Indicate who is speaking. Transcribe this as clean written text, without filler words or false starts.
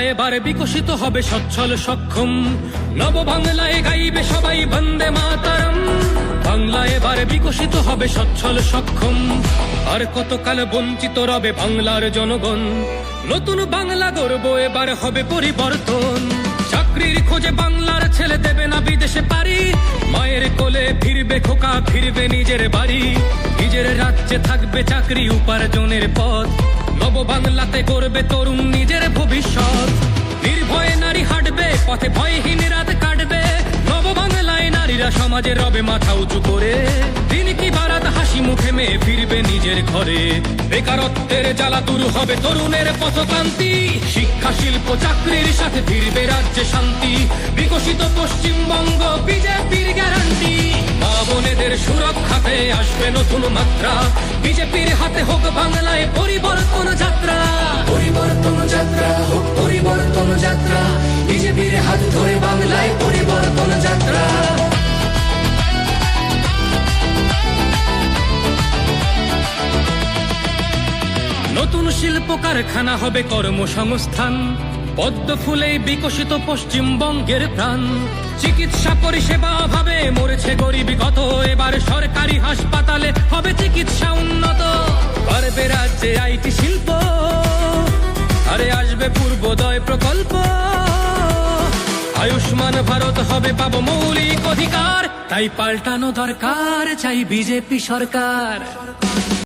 Speaker 1: এবার বিকশিত হবে সচ্ছল সক্ষম, নব বাংলায় গাইবে সবাই বন্দে মাতরম। বাংলা এবার বিকশিত হবে সচ্ছল সক্ষম, আর কতকাল বঞ্চিত রবে বাংলার জনগণ। নতুন বাংলা গর্ব এবার হবে পরিবর্তন। চাকরির খোঁজে বাংলার ছেলে দেবে না বিদেশে পারি, মায়ের কোলে ফিরবে খোকা, ফিরবে নিজের বাড়ি। নিজের রাজ্যে থাকবে চাকরি উপার্জনের পথ, নব বাংলাতে করবে তরুণ নিজের ভবিষ্যৎ। নির্ভয়ে নারী হাঁটবে পথে, ভয়হীন রাত কাটবে। নব বাংলায় নারীরা সমাজে রবে মাথা উঁচু করে, দিন কি বারাত হাসি মুখে মেয়ে ফিরবে নিজের ঘরে। বেকারত্বের জ্বালা দূর হবে তরুণের পথকান্তি, শিক্ষা শিল্প চাকরির সাথে ফিরবে রাজ্যে শান্তি। বিকশিত পশ্চিমবঙ্গ বিজেপির গ্যারান্টি, মা বোনেদের সুরক্ষাতে আসবে নতুন মাত্রা। বিজেপির হাতে হোক বাংলায় পরিবর্তন যাত্রা,
Speaker 2: পরিবর্তন যাত্রা হোক পরিবর্তন যাত্রা, বিজেপির হাত ধরে বাংলায় পরিবর্তন যাত্রা।
Speaker 1: নতুন শিল্প কারখানা হবে কর্মসংস্থান, পদ্ম ফুলেই বিকশিত পশ্চিমবঙ্গের প্রাণ। চিকিৎসা পরিষেবা অভাবে মরেছে গরিবী কত, এবার সরকারি হাসপাতালে হবে চিকিৎসা উন্নত। বাড়বে রাজ্যে আইটি শিল্প, আরে আসবে পূর্বোদয় প্রকল্প। আয়ুষ্মান ভারত হবে পাবো মৌলিক অধিকার, তাই পাল্টানো দরকার, চাই বিজেপি সরকার।